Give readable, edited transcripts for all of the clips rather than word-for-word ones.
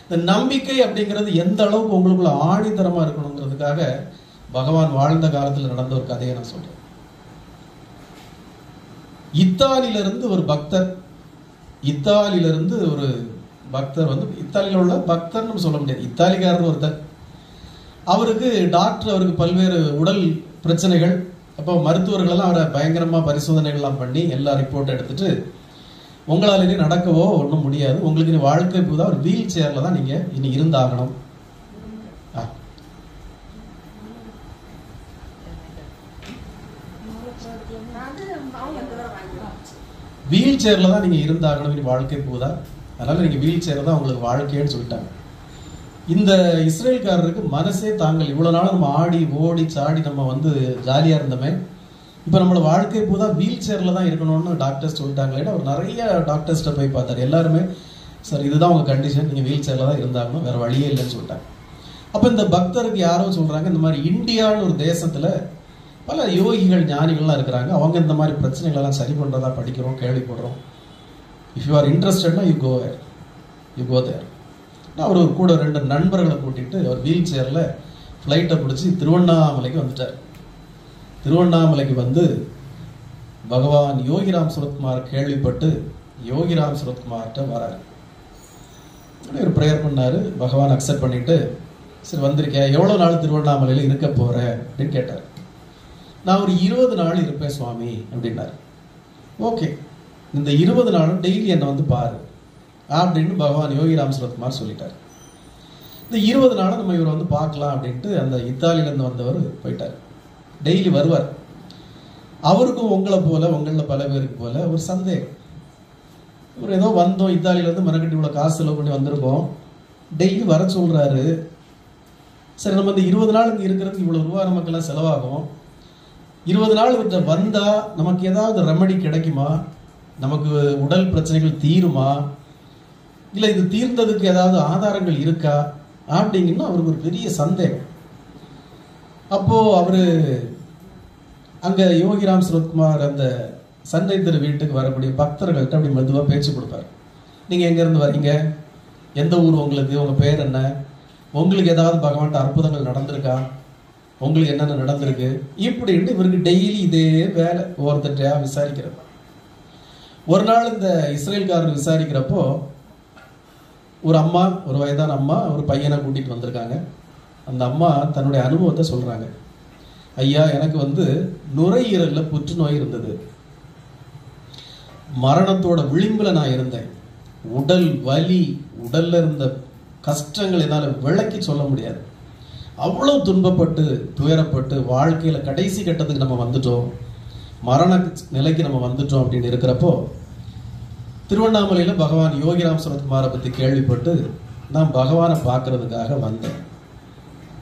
இந்த நம்பிக்கை அப்படிங்கிறது எந்த அளவுக்கு உங்களுக்குள்ள ஆணித்தரமா இருக்கணுங்கிறதுக்காக பகவான் வாழ்ந்த காலத்தில் நடந்த ஒரு கதையை நான் சொல்றேன். இத்தாலியிலிருந்து ஒரு பக்தர் வந்து இத்தாலியில உள்ள பக்தர்னு சொல்ல முடியாது, இத்தாலிக்காரர் ஒருத்தர். அவருக்கு டாக்டர் அவருக்கு பல்வேறு உடல் பிரச்சனைகள். அப்போ மருத்துவர்கள் எல்லாம் அவரை பயங்கரமா பரிசோதனைகள்லாம் பண்ணி எல்லா ரிப்போர்ட் எடுத்துட்டு, உங்களால் இனி நடக்கவோ ஒன்றும் முடியாது, உங்களுக்கு இனி வாழ்க்கை போதா ஒரு வீல் சேர்ல தான் நீங்க இனி இருந்தாகணும், வீல் சேர்ல தான் நீங்க இருந்தாகணும், இனி வாழ்க்கை போதா, அதனால நீங்க வீல் சேர் தான் உங்களுக்கு வாழ்க்கைன்னு சொல்லிட்டாங்க. இந்த இஸ்ரேல்காரருக்கு மனசே தாங்கள், இவ்வளவு நாள் நம்ம ஆடி ஓடி சாடி நம்ம வந்து ஜாலியா இருந்தோமே, இப்ப நம்மள வாழ்க்கை போதா வீல் சேர்ல தான் இருக்கணும்னு டாக்டர்ஸ் சொல்லிட்டாங்களே. அவர் நிறைய டாக்டர்ஸ்ட போய் பார்த்தாரு. எல்லாருமே சார் இதுதான் உங்க கண்டிஷன், நீங்க வீல் சேர்ல தான் இருந்தாகணும், வேற வழியே இல்லைன்னு சொல்லிட்டாங்க. அப்ப இந்த பக்தருக்கு யாரோ சொல்றாங்க, இந்த மாதிரி இந்தியான்னு ஒரு தேசத்துல பல யோகிகள் ஞானிகள்லாம் இருக்கிறாங்க, அவங்க இந்த மாதிரி பிரச்சனைகள் எல்லாம் சரி பண்றதா படிக்கிறோம், கேள்விப்படுறோம். இஃப் யூ ஆர் இன்ட்ரெஸ்டட்னா யூ கோ தேர். அவர் கூட 2 நண்பர்களை கூட்டிட்டு அவர் வீல் சேர்ல ஃப்ளைட்டை பிடிச்சி திருவண்ணாமலைக்கு வந்துட்டார். திருவண்ணாமலைக்கு வந்து பகவான் யோகிராம் சுரத்குமார் கேள்விப்பட்டு யோகிராம் சுரத்குமார்கிட்ட வராரு. ஒரு ப்ரேயர் பண்ணாரு, பகவான் அக்செப்ட் பண்ணிட்டு, சரி வந்திருக்கேன், எவ்வளவு நாள் திருவண்ணாமலையில இருக்க போற அப்படின்னு கேட்டார். நான் ஒரு 20 நாள் இருப்பேன் சுவாமி அப்படின்னாரு. ஓகே, இந்த 20 நாளும் டெய்லி என்னை வந்து பாரு அப்படின்னு பகவான் யோகிராம் சுரத்குமார் சொல்லிட்டார். இந்த 20 நாளும் நம்ம இவரை வந்து பார்க்கலாம் அப்படின்ட்டு அந்த இத்தாலியிலேருந்து வந்தவர் போயிட்டார். டெய்லி வருவார். அவருக்கும் உங்களை போல உங்களில் பல பேருக்கு போல ஒரு சந்தேகம். இவர் ஏதோ வந்தோம் இத்தாலியிலேருந்து மெனக்கட்டி இவ்வளோ காசு செலவு பண்ணி வந்திருக்கோம், டெய்லி வர சொல்றாரு, சரி நம்ம இந்த 20 நாள் இங்கே இருக்கிறதுக்கு இவ்வளோ ரூபா நமக்கெல்லாம் செலவாகும், 20 நாள் இவர்கிட்ட வந்தா நமக்கு ஏதாவது ரெமடி கிடைக்குமா, நமக்கு உடல் பிரச்சனைகள் தீருமா, இல்லை இது தீர்ந்ததுக்கு ஏதாவது ஆதாரங்கள் இருக்கா அப்படிங்கன்னா அவருக்கு ஒரு பெரிய சந்தேகம். அப்போ அவரு அங்க யோகிராம் சுரத்குமார் அந்த சண்டை தெரு வீட்டுக்கு வரக்கூடிய பக்தர்கள்ட்ட அப்படி மெதுவா பேச்சு கொடுப்பாரு. நீங்க எங்க இருந்து வரீங்க, எந்த ஊர் உங்களுக்கு, உங்க பேர் என்ன, உங்களுக்கு ஏதாவது பகவான்கிட்ட அற்புதங்கள் நடந்திருக்கா, உங்களுக்கு என்னென்ன நடந்திருக்கு, இப்படின்ட்டு இவருக்கு டெய்லி இதே வேலை ஒவ்வொருத்தரையா விசாரிக்கிறது. ஒரு நாள் இந்த இஸ்ரேல்காரர் விசாரிக்கிறப்போ ஒரு அம்மா, ஒரு வயதான அம்மா ஒரு பையனை கூட்டிட்டு வந்திருக்காங்க. அந்த அம்மா தன்னுடைய அனுபவத்தை சொல்றாங்க. ஐயா, எனக்கு வந்து நுரையீரல்ல புற்றுநோய் இருந்தது, மரணத்தோட விளிம்புல நான் இருந்தேன், உடல் வலி, உடல்ல இருந்த கஷ்டங்கள் என்னால விளக்கி சொல்ல முடியாது, அவ்வளவு துன்பப்பட்டு துயரப்பட்டு வாழ்க்கையில கடைசி கட்டத்துக்கு நம்ம வந்துட்டோம், மரண நிலைக்கு நம்ம வந்துட்டோம் அப்படின்னு இருக்கிறப்போ திருவண்ணாமலையில பகவான் யோகிராம் சுரத்குமாரை பத்தி கேள்விப்பட்டு நான் பகவானை பார்க்கறதுக்காக வந்தேன்.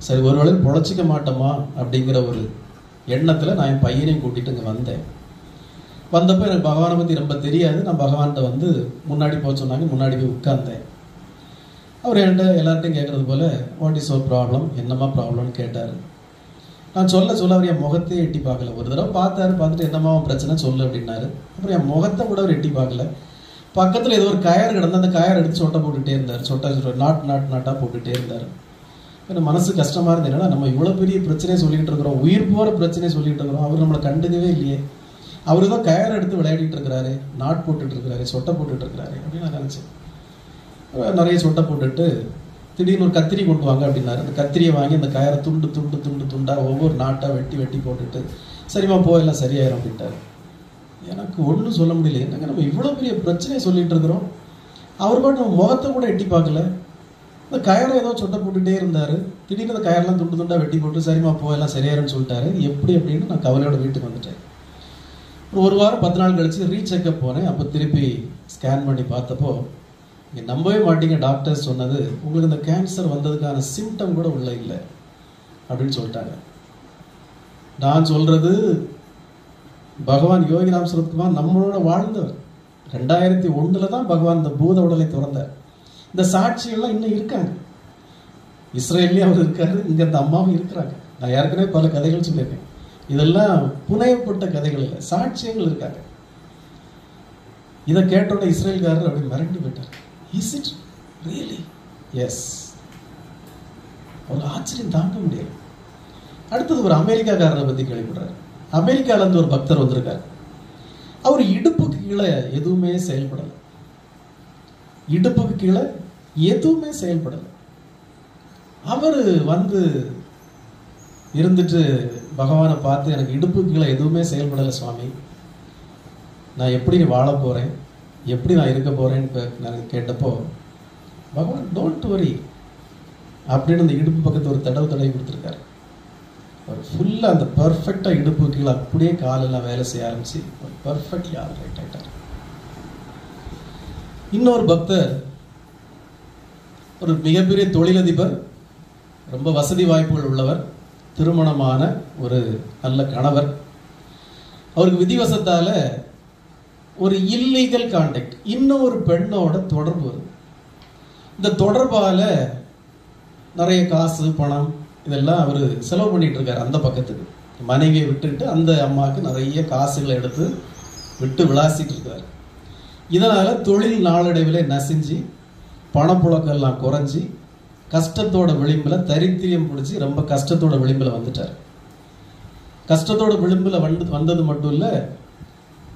சரி ஒருவேளை பொழைச்சிக்க மாட்டோமா அப்படிங்கிற ஒரு எண்ணத்துல நான் என் பையனையும் கூட்டிட்டு இங்க வந்தேன். வந்தப்போ எனக்கு பகவானை பத்தி ரொம்ப தெரியாது. நான் பகவான்கிட்ட வந்து முன்னாடி போக சொன்னாங்க, முன்னாடி போய் உட்கார்ந்தேன். அவர் என்கிட்ட எல்லார்ட்டையும் கேட்கறது போல வாட் இஸ் யுவர் ப்ராப்ளம், என்னமா ப்ராப்ளம்னு கேட்டாரு. நான் சொல்ல அவர் என் முகத்தையே எட்டி பார்க்கல. ஒரு தடவை பார்த்தாரு, பார்த்துட்டு என்னமா பிரச்சனை சொல்லு அப்படின்னாரு. அப்புறம் என் முகத்தை கூட அவர் எட்டி பார்க்கல. பக்கத்துல ஏதோ ஒரு கயறு கிடந்து அந்த கயர் எடுத்து சொட்டை போட்டுட்டே இருந்தார், சொட்டை நாட்டா போட்டுட்டே இருந்தார். எனக்கு மனசு கஷ்டமா இருந்தது. என்னன்னா நம்ம இவ்வளவு பெரிய பிரச்சனையை சொல்லிட்டு இருக்கிறோம், உயிர் போற பிரச்சனையை சொல்லிட்டு இருக்கிறோம், அவர் நம்மளை கண்டுக்கவே இல்லையே, அவரு தான் கயர் எடுத்து விளையாடிட்டு இருக்கிறாரு, நாட் போட்டுட்டு இருக்கிறாரு, சொட்டை போட்டுட்டு இருக்கிறாரு அப்படின்னு நான் நினைச்சேன். நிறைய சொட்டை போட்டுட்டு திடீர்னு ஒரு கத்திரி கொண்டு வாங்க அப்படின்னாரு. அந்த கத்திரியை வாங்கி அந்த கயரை துண்டா ஒவ்வொரு நாட்டா வெட்டி போட்டுட்டு சரிம்மா போயெல்லாம் சரியாயிரும் அப்படின்ட்டாரு. எனக்கு ஒன்றும் சொல்ல முடியல. என்னங்க நம்ம இவ்வளோ பெரிய பிரச்சனையை சொல்லிட்டு இருக்கிறோம், அவர் பாட்டு நம்ம முகத்தை கூட எட்டி பார்க்கல. இந்த கயரை ஏதோ சொட்டை போட்டுட்டே இருந்தாரு. திடீர்னு அந்த கயரெல்லாம் துண்டா வெட்டி போட்டு சரிம்மா போயெல்லாம் சரியாயிருன்னு சொல்லிட்டாரு. எப்படி அப்படின்னு நான் கவலையோட வீட்டுக்கு வந்துட்டேன். ஒரு வாரம் 10 நாள் கழிச்சு ரீசெக்கப் போனேன். அப்போ திருப்பி ஸ்கேன் பண்ணி பார்த்தப்போ நீங்கள் நம்பவே மாட்டீங்க, டாக்டர்ஸ் சொன்னது உங்களுக்கு இந்த கேன்சர் வந்ததுக்கான சிம்டம் கூட உள்ள இல்லை அப்படின்னு சொல்லிட்டாங்க. நான் சொல்றது பகவான் யோகிராம் சுரத்குமார் நம்மளோட வாழ்ந்தவர். 2001 தான் பகவான் இந்த பூத உடலை திறந்தார். இந்த சாட்சிகள்லாம் இன்னும் இருக்காங்க. இஸ்ரேல்லையும் அவர் இருக்காரு, இங்க இந்த அம்மாவும் இருக்கிறாங்க. நான் ஏற்கனவே பல கதைகள் சொல்லியிருக்கேன். இதெல்லாம் புனையப்பட்ட கதைகள் இல்லை, சாட்சியங்கள் இருக்காங்க. இதை கேட்டோட இஸ்ரேல்காரர் அப்படி மிரண்டு போயிட்டார். இஸ் இட் ரியலி எஸ், அவங்க ஆச்சரியம் தாங்க முடியல. அடுத்தது ஒரு அமெரிக்காக்காரரை பத்தி கேள்விப்படுறாரு. அமெரிக்கால இருந்து ஒரு பக்தர் வந்திருக்காரு. அவர் இடுப்புக்கு கீழே எதுவுமே செயல்படல. இடுப்புக்கு கீழே எதுவுமே செயல்படல. அவர் வந்து இருந்துட்டு பகவானை பார்த்து, எனக்கு இடுப்புக்கு கீழே எதுவுமே செயல்படலை சுவாமி, நான் எப்படி வாழ போறேன், எப்படி நான் இருக்க போறேன்னு நான் கேட்டப்போ, பகவான் டோன்ட் வரி அப்படின்னு அந்த இடுப்பு பக்கத்து ஒரு தடவை கொடுத்துருக்காரு. அவர் ஃபுல்லா அந்த பர்ஃபெக்டா இடுப்பு கீழே அப்படியே காலெல்லாம் வேலை செய்ய ஆரம்பிச்சு பர்ஃபெக்ட்லி ஆல்ரைட் ஆயிட்டார். இன்னொரு பக்தர் ஒரு மிகப்பெரிய தொழிலதிபர், ரொம்ப வசதி வாய்ப்புகள் உள்ளவர், திருமணமான ஒரு நல்ல கணவர். அவருக்கு விதிவசத்தால ஒரு இல்லீகல் கான்டாக்ட், இன்னொரு பெண்ணோட தொடர்பு வருது. இந்த தொடர்பால நிறைய காசு பணம் இதெல்லாம் அவர் செலவு பண்ணிட்டு இருக்காரு. அந்த பக்கத்துக்கு மனைவியை விட்டுட்டு அந்த அம்மாவுக்கு நிறைய காசுகளை எடுத்து விட்டு விளாசிட்டு இருக்காரு. இதனால தொழில் நாளடைவில் நசிஞ்சு பணப்புழக்கெல்லாம் குறைஞ்சி கஷ்டத்தோட விளிம்புல, தரித்திரியம் பிடிச்சி ரொம்ப கஷ்டத்தோட விளிம்புல வந்துட்டார். கஷ்டத்தோட விளிம்புல வந்தது மட்டும் இல்ல,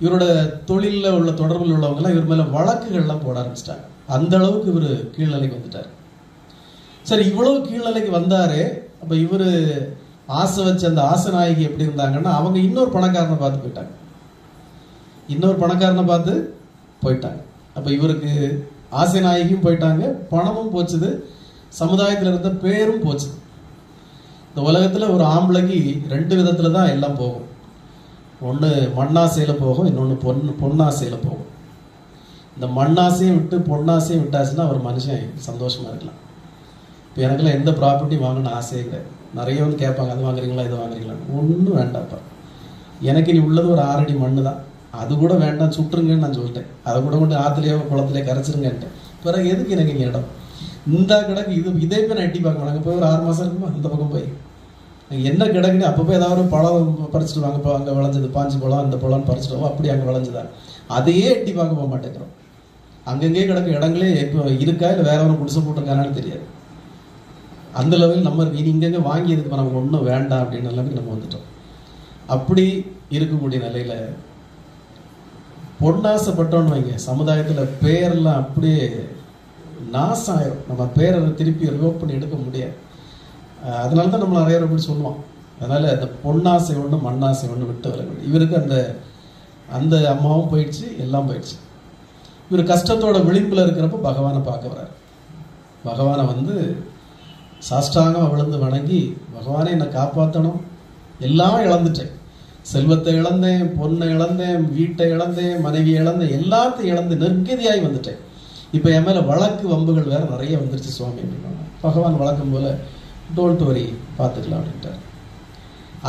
இவரோட தொழிலில் உள்ள தொடர்பில் உள்ளவங்கலாம் இவர் மேல வழக்குகள்லாம் போட ஆரம்பிச்சிட்டாங்க. அந்த அளவுக்கு இவர் கீழ்நிலைக்கு வந்துட்டார். சரி, இவ்வளவு கீழ்நிலைக்கு வந்தாரு. அப்ப இவரு ஆசை வச்ச அந்த ஆசநாயகி எப்படி இருந்தாங்கன்னா, அவங்க இன்னொரு பணக்காரனை பார்த்து போயிட்டாங்க. இன்னொரு பணக்காரனை பார்த்து போயிட்டாங்க. அப்ப இவருக்கு ஆசை நாயகியும் போயிட்டாங்க, பணமும் போச்சுது, சமுதாயத்தில் இருந்த பேரும் போச்சுது. இந்த உலகத்துல ஒரு ஆம்பளைக்கு ரெண்டு விதத்துல தான் எல்லாம் போகும். ஒன்று மண்ணாசையில போகும், இன்னொன்று பொன்னாசையில போகும். இந்த மண்ணாசையும் விட்டு பொன்னாசையும் விட்டாச்சுன்னா ஒரு மனுஷன் சந்தோஷமா இருக்கலாம். இப்போ எனக்குலாம் எந்த ப்ராப்பர்ட்டி வாங்கணும்னு ஆசையே கிடையாது. நிறைய வந்து கேட்பாங்க, அது வாங்குறீங்களா இது வாங்குறீங்களா. ஒன்றும் வேண்டாம்ப்பா, எனக்கு நீ உள்ளது ஒரு 6 அடி மண்ணு தான், அது கூட வேண்டாம் சுட்டுருங்கன்னு நான் சொல்லிட்டேன். அதை கூட கொண்டு ஆற்றுலையோ குளத்துலையோ கரைச்சிருங்கன்ட்டேன். பிறகு எதுக்கு எனக்கு இங்கே இடம், இந்த கிடக்கு இது, இதே போய் நான் எட்டி பார்க்கணும். நாங்கள் போய் ஒரு 6 மாதம் இருக்குமா அந்த பக்கம் போய் என்ன கிடக்குன்னு அப்போ போய் ஏதாவது ஒரு பழம் பறிச்சுட்டு வாங்க, இப்போ அங்கே விளைஞ்சது பாஞ்சு பழம், அந்த பழம்னு பறிச்சுட்டு அப்படி அங்கே விளைஞ்சதா, அதையே எட்டி பார்க்க போக மாட்டேங்கிறோம். அங்கங்கே கிடக்கு இடங்களே இப்போ இருக்கா இல்லை வேற ஒரு குடிசை போட்டிருக்கானாலும் தெரியாது. அந்த லெவலில் நம்ம இனி இங்கங்கே வாங்கியதுக்கு நமக்கு ஒன்றும் வேண்டாம் அப்படின்னு எல்லாமே நம்ம வந்துட்டோம். அப்படி இருக்கக்கூடிய நிலையில பொன்னாசைப்பட்டோன்னு வைங்க, சமுதாயத்தில் பேரெல்லாம் அப்படியே நாசம் ஆயிரும். நம்ம பேரை திருப்பி ரிவோக் பண்ணி எடுக்க முடியாது. அதனால தான் நம்ம நிறைய அப்படி சொல்லுவோம். அதனால அந்த பொன்னாசை ஒன்று மண்ணாசை ஒன்று விட்டு விலக. இவருக்கு அந்த அம்மாவும் போயிடுச்சு, எல்லாம் போயிடுச்சு. இவர் கஷ்டத்தோட விளிம்பில் இருக்கிறப்ப பகவானை பார்க்க வர்றார். பகவானை வந்து சாஷ்டாங்கமாக விழுந்து வணங்கி, பகவானே என்னை காப்பாற்றணும், எல்லாம் இழந்துட்டேன், செல்வத்தை இழந்தேன், பொண்ணை இழந்தேன், வீட்டை இழந்தேன், மனைவி இழந்தேன், எல்லாத்தையும் இழந்து நிர்கதியாகி வந்துட்டேன். இப்போ என் மேலே வழக்கு வம்புகள் வேற நிறைய வந்துருச்சு சுவாமி அப்படின்னா, பகவான் வழக்கம் போல டோன்ட் வரி பார்த்துக்கலாம் அப்படின்ட்டார்.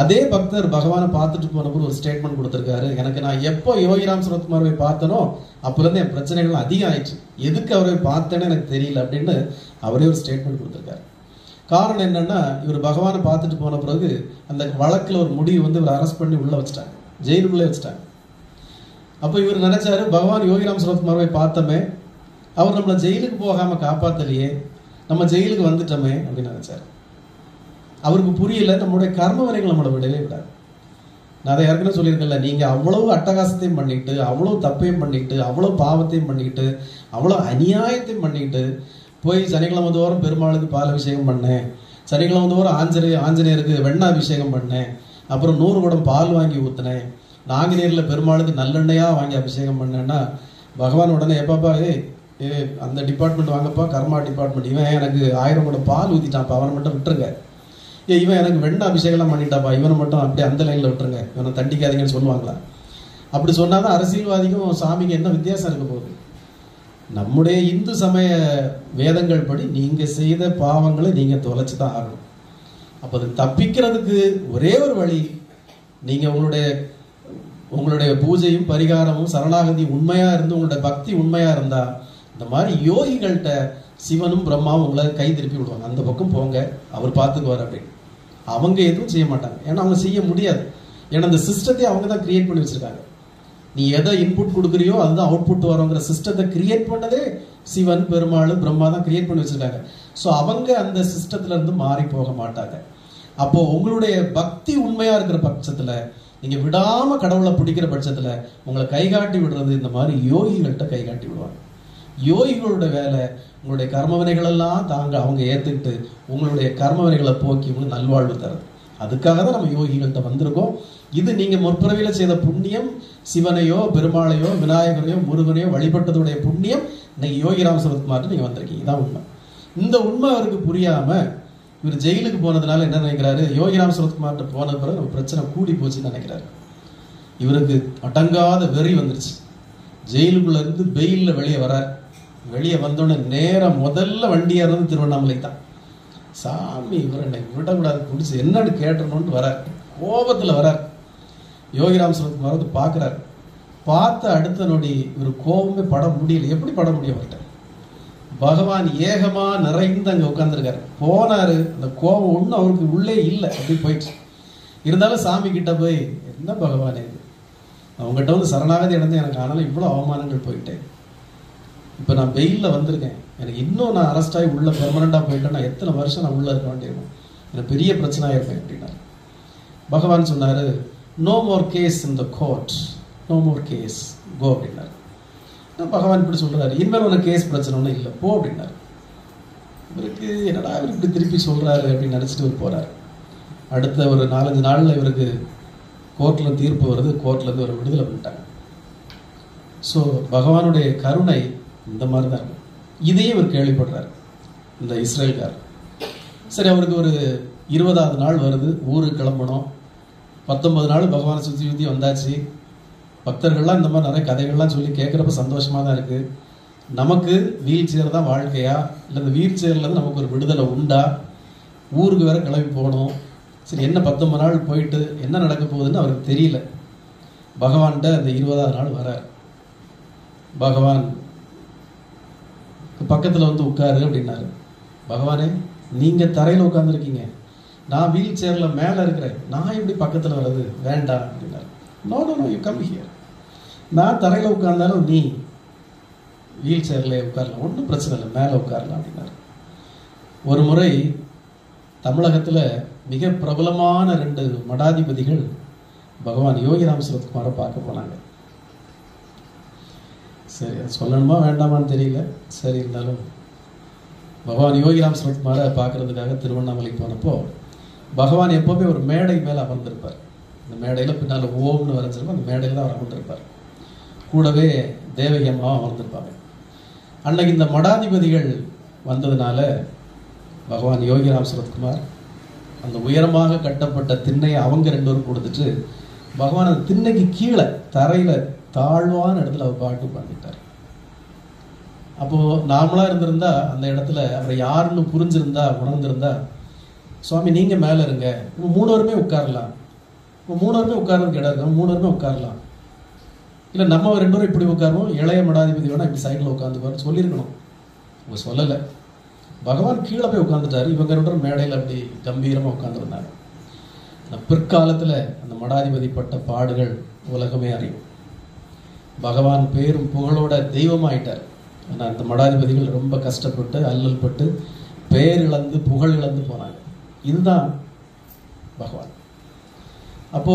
அதே பக்தர் பகவானை பார்த்துட்டு போனபோது ஒரு ஸ்டேட்மெண்ட் கொடுத்துருக்காரு. எனக்கு நான் எப்போ யோகிராம் சரத்குமாரை பார்த்தனோ அப்போலேருந்து என் பிரச்சனைகள் அதிகம் ஆயிடுச்சு, எதுக்கு அவரை பார்த்தேன்னு எனக்கு தெரியல அப்படின்னு அவரே ஒரு ஸ்டேட்மெண்ட் கொடுத்துருக்காரு. காரணம் என்னன்னா, இவர் பகவானை பார்த்துட்டு போன பிறகு அந்த வழக்கில் ஒரு முடிவு வந்து இவர் அரெஸ்ட் பண்ணி உள்ள வச்சுட்டாங்க, ஜெயிலுக்குள்ளே வச்சுட்டாங்க. அப்போ இவர் நினைச்சாரு, பகவான் யோகிராம் சரத்குமாரை பார்த்தோமே, அவர் நம்மளை ஜெயிலுக்கு போகாம காப்பாத்தலையே, நம்ம ஜெயிலுக்கு வந்துட்டோமே அப்படின்னு நினைச்சாரு. அவருக்கு புரியல, நம்மளுடைய கர்ம வினைகள் நம்மளை விடவே விடாது. நான் அதை ஏற்கனவே சொல்லியிருக்கேன்ல, நீங்க அவ்வளவு அட்டகாசத்தையும் பண்ணிட்டு, அவ்வளவு தப்பையும் பண்ணிட்டு, அவ்வளவு பாவத்தையும் பண்ணிக்கிட்டு, அவ்வளவு அநியாயத்தையும் பண்ணிக்கிட்டு போய் சனிக்கிழமை தோறும் பெருமாளுக்கு பால் அபிஷேகம் பண்ணேன், சனிக்கிழமை தோறும் ஆஞ்சநேயருக்கு வெண்ணாபிஷேகம் பண்ணேன், அப்புறம் 100 குடம் பால் வாங்கி ஊற்றினேன், நாங்குநேரில் பெருமாளுக்கு நல்லெண்ணெயாக வாங்கி அபிஷேகம் பண்ணேன்னா பகவான் உடனே எப்பாப்பா அந்த டிபார்ட்மெண்ட் வாங்கப்பா, கர்மா டிபார்ட்மெண்ட், இவன் எனக்கு 1000 குடம் பால் ஊற்றிட்டான்ப்பா, அவனை மட்டும் விட்டுருங்க, இவன் எனக்கு வெண்ண அபிஷேகம்லாம் பண்ணிட்டாப்பா, இவனை மட்டும் அப்படியே அந்த லைனில் விட்டுருங்க, இவனை தண்டிக்காதீங்கன்னு சொல்லுவாங்களா? அப்படி சொன்னாதான் அரசியல்வாதிக்கும் சாமிக்கு என்ன வித்தியாசம் இருக்க போகுது? நம்முடைய இந்து சமய வேதங்கள் படி நீங்க செய்த பாவங்களை நீங்க தொலைச்சு தான் ஆகணும். அப்ப அது தப்பிக்கிறதுக்கு ஒரே ஒரு வழி, நீங்க உங்களுடைய பூஜையும் பரிகாரமும் சரணாகதி உண்மையா இருந்து, உங்களுடைய பக்தி உண்மையா இருந்தா, இந்த மாதிரி யோகிகள்கிட்ட சிவனும் பிரம்மாவும் உங்களை கை திருப்பி விடுவாங்க, அந்த பக்கம் போங்க, அவர் பார்த்துக்குவார் அப்படின்னு. அவங்க எதுவும் செய்ய மாட்டாங்க, ஏன்னா அவங்க செய்ய முடியாது. ஏன்னா அந்த சிஸ்டத்தை அவங்க தான் கிரியேட் பண்ணி வச்சிருக்காங்க. நீ எதை இன்புட் கொடுக்குறியோ அதுதான் அவுட்புட் வரோங்கிற சிஸ்டத்தை கிரியேட் பண்ணதே சிவன், பெருமாள், பிரம்மா தான் கிரியேட் பண்ணி வச்சிருக்காங்க. ஸோ அவங்க அந்த சிஸ்டத்துல இருந்து மாறி போக மாட்டாங்க. அப்போ உங்களுடைய பக்தி உண்மையா இருக்கிற பட்சத்துல, நீங்க விடாம கடவுளை பிடிக்கிற பட்சத்துல உங்களை கைகாட்டி விடுறது இந்த மாதிரி யோகிகள்கிட்ட கைகாட்டி விடுவாங்க. யோகிகளோட வேலை உங்களுடைய கர்மவினைகள் எல்லாம் அவங்க ஏத்துக்கிட்டு உங்களுடைய கர்மவினைகளை போக்கி உங்களுக்கு நல்வாழ்வு தருது. அதுக்காக தான் நம்ம யோகிகள்கிட்ட வந்திருக்கோம். இது நீங்க முற்பிறவியில செய்த புண்ணியம், சிவனையோ பெருமாளையோ விநாயகரையோ முருகனையோ வழிபட்டதுடைய புண்ணியம். இன்னைக்கு யோகிராம் சரத்குமார் நீங்க வந்திருக்கீங்க, இதான் உண்மை. இந்த உண்மை அவருக்கு புரியாம இவர் ஜெயிலுக்கு போனதுனால என்ன நினைக்கிறாரு, யோகிராம் சரத்குமார்கிட்ட போன பிறகு நம்ம பிரச்சனை கூடி போச்சுன்னு நினைக்கிறாரு. இவருக்கு அடங்காத வெறி வந்துருச்சு. ஜெயிலுக்குள்ள இருந்து பெயில்ல வெளியே வரார். வெளியே வந்தோடனே நேரம் முதல்ல வண்டியா இருந்து திருவண்ணாமலை தான். சாமி இவர் என்னை விடக்கூடாது, பிடிச்சி என்னன்னு கேட்டணும்னு வரார். கோபத்துல வரார். யோகிராம் சரத்குமார் வந்து பார்க்கிறார். பார்த்த அடுத்த நொடி இவர் கோபமே பட முடியல. எப்படி பட முடியும் அவர்கிட்ட? பகவான் ஏகமா நிறைந்து அங்க உட்கார்ந்துருக்காரு. போனாரு, அந்த கோபம் ஒன்றும் அவருக்கு உள்ளே இல்லை, அப்படி போயிடுச்சு. இருந்தாலும் சாமி கிட்ட போய், என்ன பகவானே இது, அவங்ககிட்ட வந்து சரணாகதி அடைந்து எனக்கு ஆனாலும் இவ்வளோ அவமானங்கள் போயிட்டேன். இப்போ நான் பெயிலில் வந்திருக்கேன், எனக்கு இன்னும் நான் அரெஸ்ட் ஆகி உள்ள பெர்மனண்டாக போயிட்டேன்னா எத்தனை வருஷம் நான் உள்ள இருக்க வேண்டியிருக்கும், எனக்கு பெரிய பிரச்சனை இருப்பேன் அப்படின்னாரு. பகவான் சொன்னாரு, no more case in the court, no more case, go அப்படின்னாரு. பகவான் இப்படி சொல்றாரு, இனிமேல் உனக்கு கேஸ் பிரச்சனை ஒன்றும் இல்லை, போ அப்படின்னாரு. இவருக்கு என்னடா இவர் இப்படி திருப்பி சொல்றாரு அப்படின்னு நினைச்சிட்டு இவர் போறாரு. அடுத்த ஒரு 4-5 நாள்ல இவருக்கு கோர்ட்ல தீர்ப்பு வருது. கோர்ட்ல இருந்து ஒரு விடுதலை பண்ணிட்டாங்க. ஸோ பகவானுடைய கருணை இந்த மாதிரி தான் இருக்கும். இதையும் இவர் கேள்விப்படுறாரு, இந்த இஸ்ரேல்காரர். சரி, அவருக்கு ஒரு 20வது நாள் வருது, ஊருக்கு கிளம்பணும். 19 நாள் பகவானை சுற்றி வந்தாச்சு. பக்தர்கள்லாம் இந்த மாதிரி நிறைய கதைகள்லாம் சொல்லி கேட்குறப்ப சந்தோஷமாக தான் இருக்குது. நமக்கு வீல் சேர் தான் வாழ்க்கையா, இல்லை இந்த வீல் சேர்லேருந்து நமக்கு ஒரு விடுதலை உண்டா, ஊருக்கு வேற கிளம்பி போகணும். சரி, என்ன 19 நாள் போயிட்டு என்ன நடக்க போகுதுன்னு அவருக்கு தெரியல. பகவான்கிட்ட அந்த 20வது நாள் வரார். பகவான் பக்கத்தில் வந்து உட்காரு அப்படின்னாரு. பகவானே, நீங்கள் தரையில் உட்காந்துருக்கீங்க, நான் வீல் சேரில் மேலே இருக்கிறேன், நான் எப்படி பக்கத்தில் வர்றது, வேண்டாம் அப்படின்னாரு. No no no, you come here. நான் தரையில் உட்கார்ந்தாலும் நீ வீல் சேரில் உட்காரலாம், ஒன்றும் பிரச்சனை இல்லை, மேலே உட்காரலாம் அப்படின்னாரு. ஒரு முறை தமிழகத்தில் மிக பிரபலமான 2 மடாதிபதிகள் பகவான் யோகிராம் சரத்குமாரை பார்க்க போனாங்க. சரி, அது சொல்லணுமா வேண்டாமான்னு தெரியல. சரி, இருந்தாலும் பகவான் யோகிராம் சரத்குமாரை பார்க்கறதுக்காக திருவண்ணாமலை போனப்போ பகவான் எப்போவுமே ஒரு மேடை மேலே அமர்ந்திருப்பார். இந்த மேடையில் பின்னால் ஓம்னு வரைஞ்சிருப்போம், அந்த மேடையில் தான் அவர் அமர்ந்திருப்பார். கூடவே தேவகி அம்மாவும் அமர்ந்திருப்பாங்க. அன்னைக்கு இந்த மடாதிபதிகள் வந்ததுனால பகவான் யோகிராம் சரத்குமார் அந்த உயரமாக கட்டப்பட்ட திண்ணையை அவங்க 2 பேரும் கொடுத்துட்டு பகவான் அந்த திண்ணைக்கு கீழே தரையில தாழ்வான இடத்துல அவர் பாட்டு பண்ணிட்டார். அப்போ நாமளா இருந்திருந்தா அந்த இடத்துல அவரை யாருன்னு புரிஞ்சிருந்தா, உணர்ந்திருந்தா, சுவாமி நீங்க மேல இருங்க, 3 பேருமே உட்காரலாம், 3 பேருமே உட்கார்றது இடம் இருக்கும், 3 பேருமே உட்காரலாம், இல்லை நம்ம 2 பேரும் இப்படி உட்காருவோம், இளைய மடாதிபதி வேணா இப்படி சைடில் உட்காந்துப்பாரு சொல்லியிருக்கணும். அவங்க சொல்லலை. பகவான் கீழே போய் உட்காந்துட்டாரு. இவங்க 2 பேரும் மேடையில் அப்படி கம்பீரமாக உட்காந்துருந்தாங்க. பிற்காலத்தில் அந்த மடாதிபதி பட்ட பாடுகள் உலகமே அறியும். பகவான் பேரும் புகழோட தெய்வமாயிட்டார். ஆனால் அந்த மடாதிபதிகள் ரொம்ப கஷ்டப்பட்டு அல்லல் பட்டு பேர் இழந்து புகழ் இழந்து போனாங்க. இதுதான் பகவான். அப்போ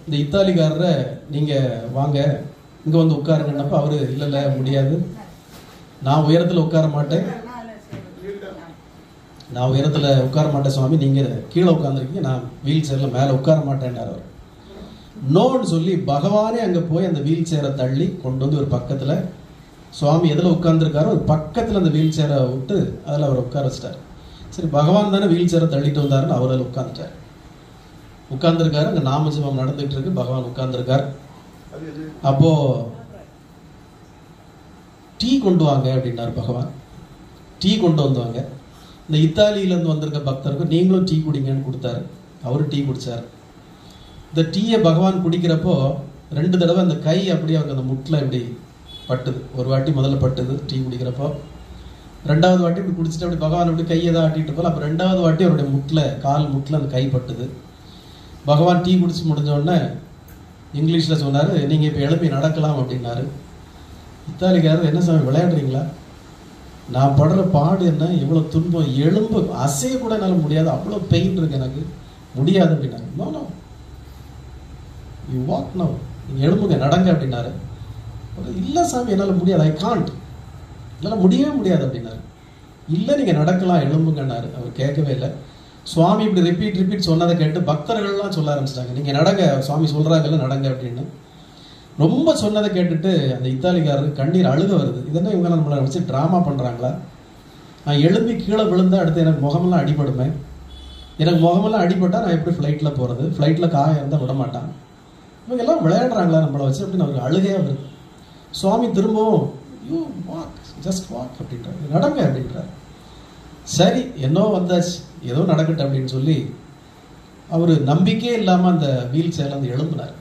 இந்த இத்தாலிக்காரரை நீங்க வாங்க இங்க வந்து உட்காருங்கன்னப்ப அவரு இல்ல முடியாது, நான் உயரத்துல உட்கார மாட்டேன், நான் உயரத்துல உட்கார மாட்டேன் சுவாமி, நீங்க கீழே உட்கார்ந்துருக்கீங்க, நான் வீல் சேர்ல மேல உட்கார மாட்டேன்டார் அவர். நோன்னு சொல்லி பகவானே அங்க போய் அந்த வீல் சேரை தள்ளி கொண்டு வந்து ஒரு பக்கத்துல சுவாமி எதுல உட்கார்ந்துருக்காரோ ஒரு பக்கத்துல அந்த வீல் சேரை விட்டு அதுல அவர் உட்கார வச்சிட்டாரு. சரி, பகவான் தானே வீல் சேரை தள்ளிட்டு வந்தாருன்னு அவர் அதில் உட்காந்துட்டார். உட்கார்ந்துருக்காரு, அங்க நாமஜபம் நடந்துட்டு இருக்கு, பகவான் உட்கார்ந்துருக்கார். அப்போ டீ கொண்டு வாங்க அப்படின்னாரு பகவான். டீ கொண்டு வந்தாங்க. இந்த இத்தாலியிலேருந்து வந்திருக்க பக்தருக்கு நீங்களும் டீ குடிங்கன்னு கொடுத்தாரு. அவரு டீ குடிச்சார். இந்த டீயை பகவான் குடிக்கிறப்போ 2 தடவை அந்த கை அப்படியே அவங்க அந்த முட்டில் இப்படி பட்டுது. ஒரு வாட்டி முதல்ல பட்டுது டீ குடிக்கிறப்போ, 2வது வாட்டி இப்படி குடிச்சிட்டு அப்படி பகவான் அப்படி கையை தான் ஆட்டிட்டு போல. அப்போ 2வது வாட்டி அவருடைய முட்டில், கால் முட்டில் அந்த கை பட்டுது. பகவான் டீ குடிச்சு முடிஞ்ச உடனே இங்கிலீஷில் சொன்னார், நீங்கள் இப்போ எழுப்பி நடக்கலாம் அப்படின்னாரு. இத்தாலிக்காரர், என்ன சாமி விளையாடுறீங்களா? நான் படுற பாடு என்ன, எவ்வளோ துன்பம், எலும்பு அசைய கூட என்னால் முடியாது, அவ்வளோ பெயின் இருக்கு எனக்கு, முடியாது அப்படின்னாரு. No no, you walk no, நீங்கள் எழும்புங்க நடங்க அப்படின்னாரு. இல்லை சாமி என்னால் முடியாது, ஐ காண்ட், என்னால் முடியவே முடியாது அப்படின்னாரு. இல்லை நீங்கள் நடக்கலாம் எழும்புங்கன்னாரு. அவர் கேட்கவே இல்லை. சுவாமி இப்படி ரிப்பீட் சொன்னதை கேட்டு பக்தர்கள்லாம் சொல்ல ஆரம்பிச்சிட்டாங்க, நீங்கள் நடங்க, சுவாமி சொல்கிறாங்கல்ல நடங்க அப்படின்னு. ரொம்ப சொன்னதை கேட்டுட்டு அந்த இத்தாலிக்காரருக்கு கண்ணீர் அழுக வருது. இதெல்லாம் இவங்க நம்மளை வச்சு ட்ராமா பண்ணுறாங்களா? நான் எழும்பி கீழே விழுந்தா அடுத்து எனக்கு முகமெல்லாம் அடிபடுமே, எனக்கு முகமெல்லாம் அடிபட்டால் நான் எப்படி ஃப்ளைட்டில் போகிறது, ஃப்ளைட்டில் காயம் இருந்தால் விட மாட்டான், இவங்க எல்லாம் விளையாடுறாங்களா நம்மளை வச்சு அப்படின்னு அவருக்கு அழுகையாக வருது. சுவாமி திரும்பவும் யூ வாக், ஜஸ்ட் வாக் அப்படின்றாரு, நடங்க அப்படின்றாரு. சரி என்னோ வந்தாச்சு, ஏதோ நடக்கட்டும் அப்படின்னு சொல்லி அவர் நம்பிக்கையே இல்லாமல் அந்த வீல் சேர்ல வந்து எழும்பினார்.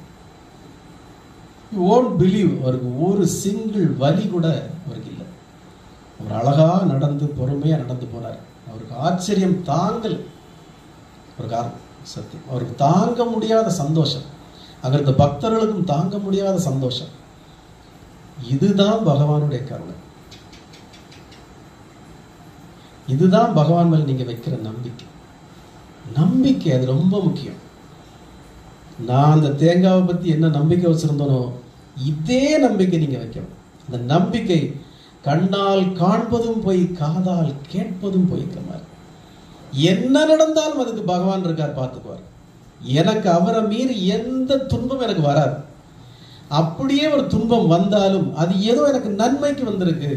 யூ ஓன்ட் பிலீவ், அவருக்கு ஒரு சிங்கிள் வலி கூட அவருக்கு இல்லை. அவர் அழகா நடந்து பொறுமையா நடந்து போனார். அவருக்கு ஆச்சரியம் தாங்கல், ஒரு காரணம் சத்தியம், அவருக்கு தாங்க முடியாத சந்தோஷம், அங்க இருந்த பக்தர்களுக்கும் தாங்க முடியாத சந்தோஷம். இதுதான் பகவானுடைய கருணை, இதுதான் பகவான் மேல் நீங்க வைக்கிற நம்பிக்கை. நம்பிக்கை அது ரொம்ப முக்கியம். நான் அந்த தேங்காவை பத்தி என்ன நம்பிக்கை வச்சிருந்தோனோ இதே நம்பிக்கை நீங்க வைக்கணும். அந்த நம்பிக்கை கண்ணால் காண்பதும் போய் காதால் கேட்பதும் போய்க்கிற மாதிரி. என்ன நடந்தாலும் அதுக்கு பகவான் இருக்கார், பார்த்துக்குவார். எனக்கு அவரை மீறி எந்த துன்பம் எனக்கு வராது. அப்படியே ஒரு துன்பம் வந்தாலும் அது ஏதோ எனக்கு நன்மைக்கு வந்திருக்கு,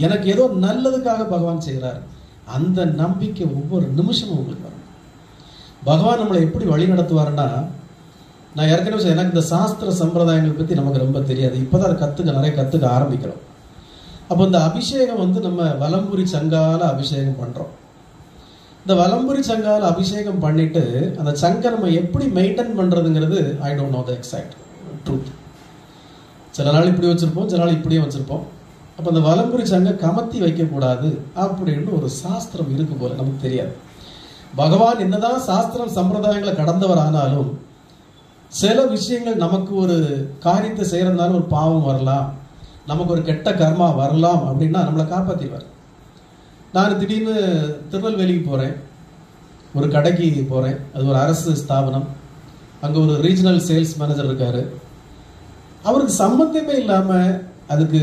எனக்கு ஏதோ நல்லதுக்காக பகவான் செய்கிறார். அந்த நம்பிக்கை ஒவ்வொரு நிமிஷமும் உங்களுக்கு வரும். பகவான் நம்மளை எப்படி வழி நடத்துவாருன்னா, நான் ஏற்கனவே எனக்கு இந்த சாஸ்திர சம்பிரதாயங்கள் பற்றி நமக்கு ரொம்ப தெரியாது, இப்போதான் நிறைய கற்றுக்க ஆரம்பிக்கிறோம். அப்போ இந்த அபிஷேகம் வந்து நம்ம வலம்புரி சங்கால அபிஷேகம் பண்ணுறோம். இந்த வலம்புரி சங்கால அபிஷேகம் பண்ணிட்டு அந்த சங்கை நம்ம எப்படி மெயின்டைன் பண்ணுறதுங்கிறது I don't know the exact truth. சில நாள் இப்படி வச்சுருப்போம், சில நாள் இப்படியே வச்சுருப்போம். அப்போ அந்த வலம்புரி சங்கை கமத்தி வைக்கக்கூடாது அப்படின்னு ஒரு சாஸ்திரம் இருக்கு போல, நமக்கு தெரியாது. பகவான் என்னதான் சாஸ்திரம் சம்பிரதாயங்களை கடந்தவர் ஆனாலும் சில விஷயங்கள் நமக்கு ஒரு காரியத்தை செய்யறதுனால ஒரு பாவம் வரலாம், நமக்கு ஒரு கெட்ட கர்மா வரலாம் அப்படின்னா நம்மளை காப்பாற்றிடுவார். நான் திடீர்னு திருநெல்வேலிக்கு போகிறேன், ஒரு கடைக்கு போகிறேன், அது ஒரு அரசு ஸ்தாபனம். அங்கே ஒரு ரீஜனல் சேல்ஸ் மேனேஜர் இருக்கார். அவருக்கு சம்மந்தமே இல்லாமல், அதுக்கு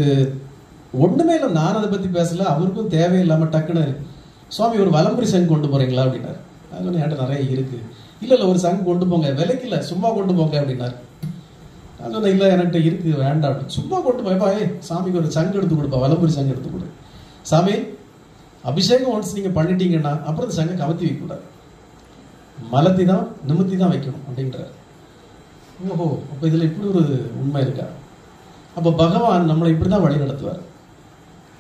ஒன்றுமே இல்லை, நான் அதை பற்றி பேசலை, அவருக்கும் தேவையில்லாமல் டக்குன்னு சுவாமி ஒரு வலம்புரி சங்கு கொண்டு போகிறீங்களா அப்படின்னாரு. அது ஒன்று என்கிட்ட நிறைய இருக்குது. இல்லை ஒரு சங்கு கொண்டு போங்க, விலைக்கு இல்லை, சும்மா கொண்டு போங்க அப்படின்னாரு. நான் சொன்னேன், இல்லை என்கிட்ட இருக்குது, வேண்டாம், சும்மா கொண்டு போய்ப்பா, சாமிக்கு ஒரு சங்கு எடுத்து கொடுப்பா, வலம்புரி சங்கு எடுத்து கொடு. சாமி அபிஷேகம் ஒன்ஸ் நீங்கள் பண்ணிட்டீங்கன்னா அப்புறம் இந்த சங்கை கமத்தி வைக்கக்கூடாது, மலத்தி தான் நிமித்தி தான் வைக்கணும் அப்படின்றார். ஓஹோ, அப்போ இதில் இப்படி ஒரு உண்மை இருக்கா? அப்போ பகவான் நம்மளை இப்படி தான் வழி நடத்துவார்.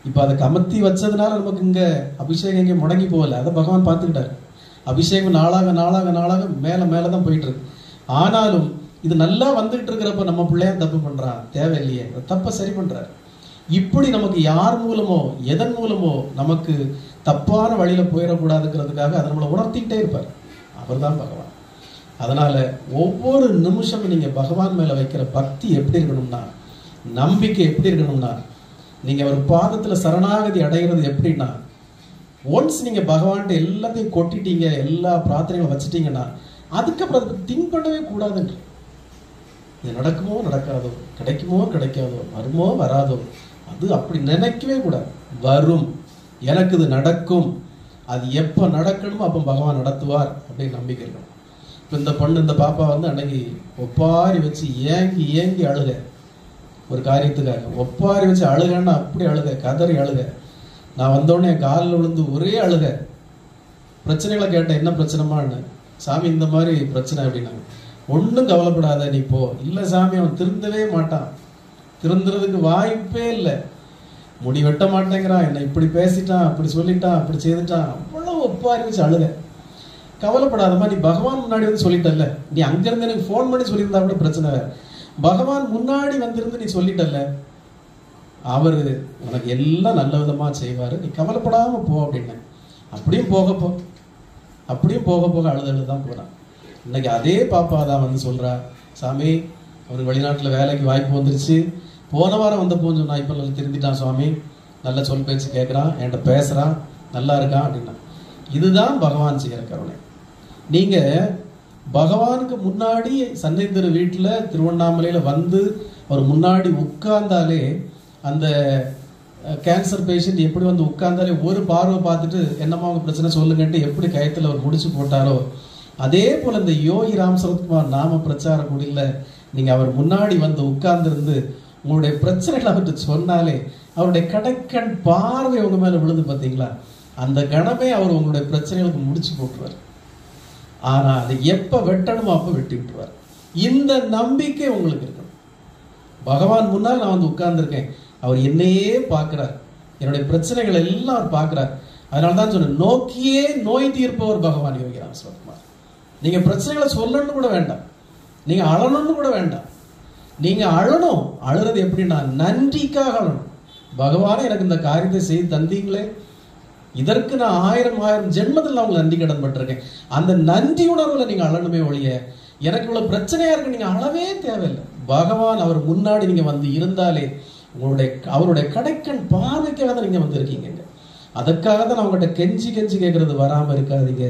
இப்போ அதை கமத்தி வச்சதுனால நமக்கு இங்கே அபிஷேகம் இங்கே முடங்கி போகல, அதை பகவான் பார்த்துக்கிட்டார். அபிஷேகம் நாளாக நாளாக நாளாக மேலே மேலே தான் போயிட்டு இருக்கு. ஆனாலும் இது நல்லா வந்துகிட்டு இருக்கிறப்ப நம்ம பிள்ளையா தப்பு பண்ணுறான், தேவையில்லையே, தப்பை சரி பண்ணுறார். இப்படி நமக்கு யார் மூலமோ எதன் மூலமோ நமக்கு தப்பான வழியில போயிடக்கூடாதுங்கிறதுக்காக அதை நம்மளை உணர்த்திக்கிட்டே இருப்பார். அவர் தான் பகவான். அதனால ஒவ்வொரு நிமிஷமும் நீங்க பகவான் மேல வைக்கிற பக்தி எப்படி இருக்கணும்னா, நம்பிக்கை எப்படி இருக்கணும்னா, நீங்க அவர் பாதத்துல சரணாகதி அடைகிறது எப்படின்னா, ஒன்ஸ் நீங்க பகவான்கிட்ட எல்லாத்தையும் கொட்டிட்டீங்க, எல்லா பிரார்த்தனைகளும் வச்சுட்டீங்கன்னா அதுக்கப்புறம் அதை திங்க் பண்ணவே கூடாதுன்ற. இது நடக்குமோ நடக்காதோ, கிடைக்குமோ கிடைக்காதோ, வருமோ வராதோ, அது அப்படி நினைக்கவே கூடாது. வரும், எனக்கு இது நடக்கும், அது எப்போ நடக்கணுமோ அப்போ பகவான் நடத்துவார் அப்படின்னு நம்பிக்கை இருக்கணும். இப்போ இந்த பொண்ணு, இந்த பாப்பா வந்து அன்னைக்கு ஒப்பாரி வச்சு ஏங்கி ஏங்கி அழுக, ஒரு காரியத்துக்காக ஒப்பாரி வச்சு அழுகன்னா அப்படி அழுக, கதறி அழுக. நான் வந்தோடனே என் காலில் விழுந்து ஒரே அழுக. பிரச்சனைகளை கேட்டேன், என்ன பிரச்சனைமான்னு. சாமி இந்த மாதிரி பிரச்சனை அப்படின்னாங்க. ஒன்றும் கவலைப்படாத, நீ போ. இல்லை சாமி, அவன் திருந்தவே மாட்டான், திருந்துறதுக்கு வாய்ப்பே இல்லை, முடி வெட்ட மாட்டேங்கிறான், என்னை இப்படி பேசிட்டான், அப்படி சொல்லிட்டான், அப்படி செய்துட்டான். அவ்வளோ ஒப்பாரி வச்சு அழுக. கவலைப்படாதம்மா, நீ பகவான் முன்னாடி வந்து சொல்லிட்டல்ல, நீ அங்கிருந்து எனக்கு ஃபோன் பண்ணி சொல்லியிருந்தா கூட பிரச்சனை வேற. பகவான் முன்னாடி வந்திருந்து நீ சொல்லிட்டல்ல, அவர் உனக்கு எல்லாம் நல்ல விதமாக செய்வார், நீ கவலைப்படாமல் போ அப்படின்னேன். அப்படியும் போக போக அழுது தான் போகிறான். இன்னைக்கு அதே பாப்பா தான் வந்து சொல்கிறா, சாமி அவருக்கு வெளிநாட்டில் வேலைக்கு வாய்ப்பு வந்துருச்சு. போன வாரம் வந்தப்போன்னு சொன்னா, இப்போ நல்லா திருந்திட்டான் சுவாமி, நல்ல சொல் பேச்சு கேட்குறான், என்கிட்ட பேசுகிறான், நல்லா இருக்கான் அப்படின்னா. இதுதான் பகவான் செய்கிற கருணை. நீங்கள் பகவானுக்கு முன்னாடி சன்னிதிரு வீட்டில் திருவண்ணாமலையில் வந்து அவர் முன்னாடி உட்கார்ந்தாலே, அந்த கேன்சர் பேஷண்ட் எப்படி வந்து உட்கார்ந்தாலே ஒரு பார்வை பார்த்துட்டு என்னம்மா அவங்க பிரச்சனை சொல்லுங்கன்ட்டு எப்படி கயத்தில் அவர் முடிச்சு போட்டாரோ, அதே போல் இந்த யோகி ராம் சரத்குமார் நாம பிரச்சார குடியில் நீங்கள் அவர் முன்னாடி வந்து உட்கார்ந்துருந்து உங்களுடைய பிரச்சனைகளை அவர்கிட்ட சொன்னாலே அவருடைய கடைக்கண் பார்வை உங்க மேலே விழுந்து பார்த்தீங்களா, அந்த கணமே அவர் உங்களுடைய பிரச்சனைகளுக்கு முடிச்சு போட்டுருவார். ஆனால் அதை எப்போ வெட்டணுமோ அப்போ வெட்டி விட்டுருவார். இந்த நம்பிக்கை உங்களுக்கு இருக்கணும். பகவான் முன்னால் நான் வந்து உட்கார்ந்துருக்கேன், அவர் என்னையே பார்க்கிறார், என்னுடைய பிரச்சனைகள் எல்லாம் அவர் பார்க்கிறார். அதனால தான் சொன்னேன், நோக்கியே நோய் தீர்ப்பவர் பகவான் யோகி ராம் சரத்குமார். நீங்க பிரச்சனைகளை சொல்லணும்னு கூட வேண்டாம், நீங்க அழணும்னு கூட வேண்டாம். நீங்க அழணும். அழுறது எப்படின்னா நன்றிக்காக அழணும். பகவானே எனக்கு இந்த காரியத்தை செய்து தந்தீங்களே, இதற்கு நான் 1000 ஜென்மத்தில் நான் உங்களுக்கு நன்றி கடன் பட்டிருக்கேன். அந்த நன்றி உணர்வுல நீங்க அழணுமே ஒழிய, எனக்கு இவ்வளவு பிரச்சனையா இருக்கு நீங்க அழவே தேவையில்லை. பகவான் அவர் முன்னாடி நீங்க வந்து இருந்தாலே அவருடைய கடைக்கண் பார்வைக்காக தான் நீங்க வந்து இருக்கீங்க. அதுக்காக தான் அவங்ககிட்ட கெஞ்சி கேட்கறது வராம இருக்காதீங்க.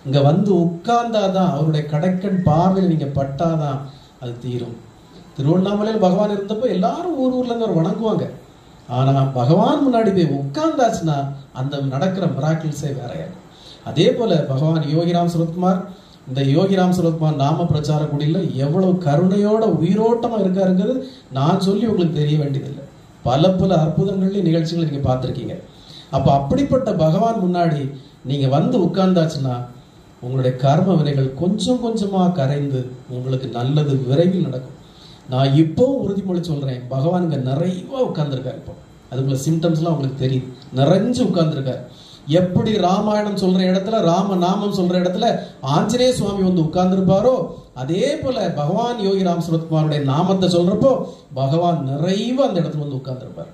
இங்க வந்து உட்கார்ந்தாதான் அவருடைய கடைக்கண் பார்வையில் நீங்க பட்டாதான் அது தீரும். திருவண்ணாமலையில் பகவான் இருந்தப்போ எல்லாரும் ஊர்ல இருந்து அவர் வணங்குவாங்க. ஆனா பகவான் முன்னாடி போய் உட்கார்ந்தாச்சுன்னா அந்த நடக்கிற மிராக்கிள்ஸே வேறையா. அதே போல பகவான் யோகிராம் சரத்குமார், இந்த யோகிராம் சரத்குமார் நாம பிரச்சார குடியில் எவ்வளவு கருணையோட உயிரோட்டமா இருக்காருங்கிறது நான் சொல்லி உங்களுக்கு தெரிய வேண்டியதில்லை. பல அற்புதங்கள்லையும் நிகழ்ச்சிகளை நீங்க பார்த்துருக்கீங்க. அப்ப அப்படிப்பட்ட பகவான் முன்னாடி நீங்க வந்து உட்கார்ந்தாச்சுன்னா உங்களுடைய கர்ம வினைகள் கொஞ்சம் கொஞ்சமா கரைந்து உங்களுக்கு நல்லது விரைவில் நடக்கும். நான் இப்போ உறுதிமொழி சொல்றேன், பகவான் இங்க நிறைய உட்கார்ந்துருக்காரு. இப்போ அதுக்குள்ள சிம்டம்ஸ்லாம் உங்களுக்கு தெரியுது, நிறைஞ்சு உட்கார்ந்துருக்காரு. எப்படி ராமாயணம் சொல்ற இடத்துல, ராம நாமம் சொல்ற இடத்துல ஆஞ்சநேய சுவாமி வந்து உட்கார்ந்துருப்பாரோ, அதே போல பகவான் யோகி ராம் சரத்குமாருடைய நாமத்தை சொல்றப்போ பகவான் நிறைய அந்த இடத்துல வந்து உட்கார்ந்துருப்பார்.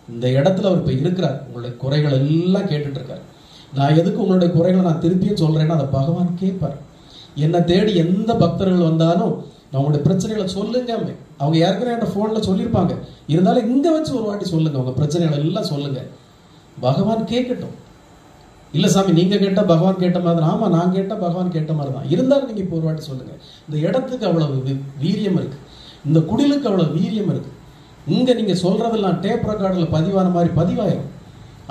இந்த இடத்துல அவர் இப்ப இருக்கிறார். உங்களுடைய குறைகள் எல்லாம் கேட்டுட்டு இருக்காரு. நான் எதுக்கு உங்களுடைய குறைகளை நான் திருப்பியும் சொல்றேன்னா, அதை பகவான் கேட்பார். என்னை தேடி எந்த பக்தர்கள் வந்தாலும் நான் உங்களுடைய பிரச்சனைகளை சொல்லுங்க. அவங்க ஏற்கனவே என் போன்ல சொல்லியிருப்பாங்க, இருந்தாலும் இங்க வச்சு ஒரு வாட்டி சொல்லுங்க, உங்க பிரச்சனைகளை எல்லாம் சொல்லுங்க. பகவான் கேட்கட்டும். இல்ல சாமி நீங்க கேட்டா பகவான் கேட்ட மாதிரி, ஆமா நான் கேட்டா பகவான் கேட்ட மாதிரி தான், இருந்தாலும் நீங்க இப்போ ஒரு வாட்டி சொல்லுங்க. இந்த இடத்துக்கு அவ்வளவு வீரியம் இருக்கு, இந்த குடிலுக்கு அவ்வளவு வீரியம் இருக்கு. இங்க நீங்க சொல்றதெல்லாம் டேப் ரெக்கார்டில் பதிவான மாதிரி பதிவாயிரும்.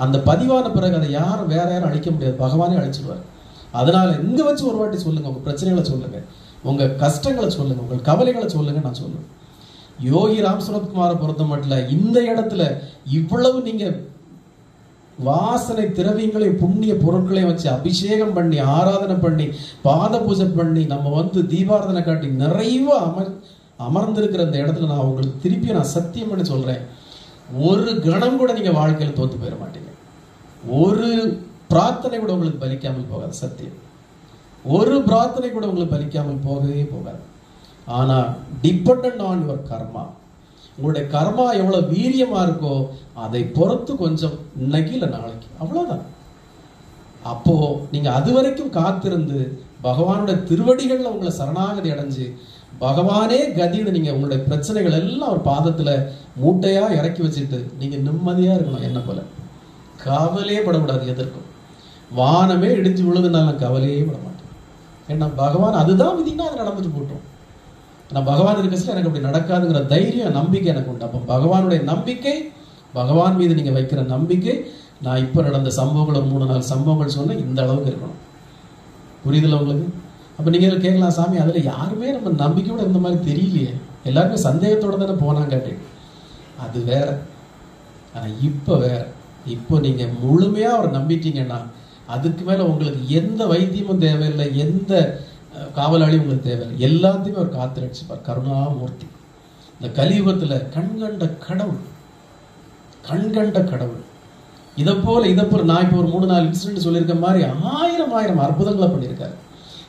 அந்த பதிவான பிறகு அதை யாரும் வேற யாரும் அழிக்க முடியாது, பகவானே அழிச்சிடுவார். அதனால இங்க வச்சு ஒரு வாட்டி சொல்லுங்க, உங்க பிரச்சனைகளை சொல்லுங்க, உங்க கஷ்டங்களை சொல்லுங்க, உங்க கவலைகளை சொல்லுங்க. நான் சொல்லுவேன், யோகி ராம் சரத்குமாரை பொறுத்த மட்டும் இந்த இடத்துல இவ்வளவு நீங்க வாசனை திரவியங்களையும் புண்ணிய பொருட்களையும் வச்சு அபிஷேகம் பண்ணி ஆராதனை பண்ணி பாத பூஜை பண்ணி நம்ம வந்து தீபாராதனை காட்டி நிறைய அமர்ந்திருக்கிற இந்த இடத்துல நான் உங்களுக்கு திருப்பி நான் சத்தியம் பண்ணி சொல்றேன், ஒரு கணம் கூட நீங்க வாழ்க்கையில தோத்து போயிட மாட்டீங்க. ஒரு பிரார்த்தனை கூட உங்களுக்கு பலிக்காமல் போகாது. சத்தியம், ஒரு பிரார்த்தனை கூட உங்களுக்கு பலிக்காமல் போகவே போகாது. ஆனா டிபெண்ட் ஆன் யுவர் கர்மா. உங்களுடைய கர்மா எவ்வளவு வீரியமா இருக்கோ அதை பொறுத்து கொஞ்சம் இன்னைக்கு இல்லை நாளைக்கு, அவ்வளவுதான். அப்போ நீங்க அது வரைக்கும் காத்திருந்து பகவானுடைய திருவடிகள்ல உங்களை சரணாகதி அடைஞ்சு பகவானே கதின்னு நீங்க உங்களுடைய பிரச்சனைகள் எல்லாம் ஒரு பாதத்துல மூட்டையா இறக்கி வச்சுட்டு நீங்க நிம்மதியா இருக்கணும். என்ன போல கவலையே படக்கூடாது. எதற்கும் வானமே இடிஞ்சு விழுதுனாலும் கவலையே பட மாட்டேன். ஏன்னா பகவான் அதுதான் விதினா அது நடந்துட்டு போட்டோம். நான் பகவான் இருக்கிற எனக்கு அப்படி நடக்காதுங்கிற தைரியம் நம்பிக்கை எனக்கு உண்டு. அப்போ பகவானுடைய நம்பிக்கை, பகவான் மீது நீங்க வைக்கிற நம்பிக்கை, நான் இப்ப நடந்த சம்பவங்கள் 3-4 சம்பவங்கள் சொன்ன இந்த அளவுக்கு இருக்கணும். புரியுதுல உங்களுக்கு? அப்ப நீங்க கேட்கலாம், சாமி அதுல யாருமே நம்ம நம்பிக்கையோட இந்த மாதிரி தெரியலையே, எல்லாருமே சந்தேகத்தோட தானே போனாங்க. அது வேற. ஆனா இப்ப வேற. இப்போ நீங்க முழுமையா அவரை நம்பிட்டீங்கன்னா அதுக்கு மேல உங்களுக்கு எந்த வைத்தியமும் தேவையில்லை, எந்த காவலாளி உங்களுக்கு தேவையில்லை, எல்லாத்தையுமே அவர் காத்திரட்சிப்பார். கருணாமூர்த்தி. இந்த கலியுகத்துல கண்கண்ட கடவுள், கண்கண்ட கடவுள். இதை போல நான் இப்போ ஒரு 3-4 இன்சிடென்ட் சொல்லியிருக்க மாதிரி 1000 அற்புதங்களை பண்ணியிருக்காரு.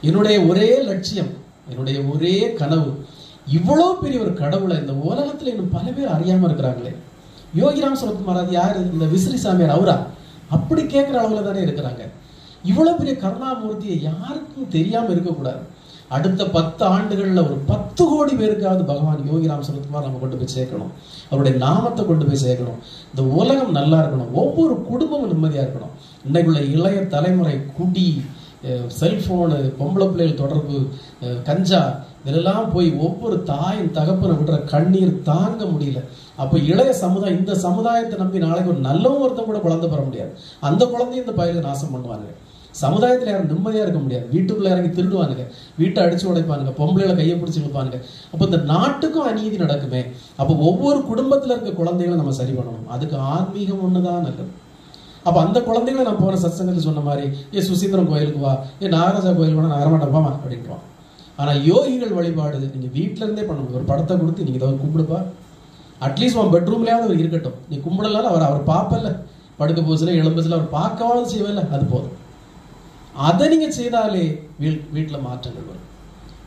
என்னுடைய ஒரே லட்சியம், என்னுடைய ஒரே கனவு, இவ்வளவு பெரிய ஒரு கடவுளை இந்த உலகத்துல இன்னும் பல பேர் அறியாம இருக்கிறாங்களே. யோகிராம் சரத்குமார் அது யாரு? இந்த விசிறி சாமியார் அவரா? அப்படி கேட்கிற அளவுல தானே இருக்கிறாங்க. இவ்வளவு பெரிய கருணாமூர்த்தியை யாருக்கும் தெரியாம இருக்கக்கூடாது. அடுத்த 10 ஆண்டுகள்ல ஒரு 10 கோடி பேருக்காவது பகவான் யோகிராம் சரத்குமார் நம்ம கொண்டு போய் சேர்க்கணும். அவருடைய நாமத்தை கொண்டு போய் சேர்க்கணும். இந்த உலகம் நல்லா இருக்கணும். ஒவ்வொரு குடும்பமும் நிம்மதியா இருக்கணும். இன்னைக்குள்ள இளைய தலைமுறை குடி, செல்போனு, பொம்பளை பிள்ளைகள் தொடர்பு, கஞ்சா, இதெல்லாம் போய் ஒவ்வொரு தாயின் தகப்பனை விடுற கண்ணீர் தாங்க முடியல. அப்ப இளைய சமுதாயம், இந்த சமுதாயத்தை நம்பி நாளைக்கு ஒரு நல்லவன் ஒருத்தன் கூட குழந்தை பெற முடியாது. அந்த குழந்தையும் இந்த பயில நாசம் பண்ணுவாங்க. சமுதாயத்தில் யாரும் நிம்மதியா இருக்க முடியாது. வீட்டுக்குள்ள இறங்கி திருடுவானுங்க, வீட்டை அடிச்சு உடைப்பானுங்க, பொம்பளைகளை கையை பிடிச்சி இழுப்பானுங்க. அப்ப இந்த நாட்டுக்கும் அநீதி நடக்குமே. அப்போ ஒவ்வொரு குடும்பத்துல இருக்க குழந்தைகளை நம்ம சரி பண்ணணும். அதுக்கு ஆன்மீகம் ஒண்ணுதான் நல்லது. அப்ப அந்த குழந்தைகளை நான் போன சத்சங்கத்தில் சொன்ன மாதிரி, சுசீந்திரம் கோயிலுக்கு வா, நாகராஜா கோயிலுக்கு வா, நான் வரமாட்டேன்ப்பா அப்படின்ட்டுவான். ஆனா யோகிகள் வழிபாடு நீங்க வீட்டுல இருந்தே பண்ண முடியும். ஒரு படத்தை கொடுத்து நீங்க இதை கும்பிடுப்பா, அட்லீஸ்ட் உன் பெட்ரூம்லயாவது அவர் இருக்கட்டும். நீ கும்பிடலாம், அவர் பார்ப்பல, படுக்க போச்சுல எழும்புச்சுல அவர் பார்க்கவாது செய்வல, அது போதும். அதை நீங்க செய்தாலே வீட்டுல மாற்றங்கள் வரும்.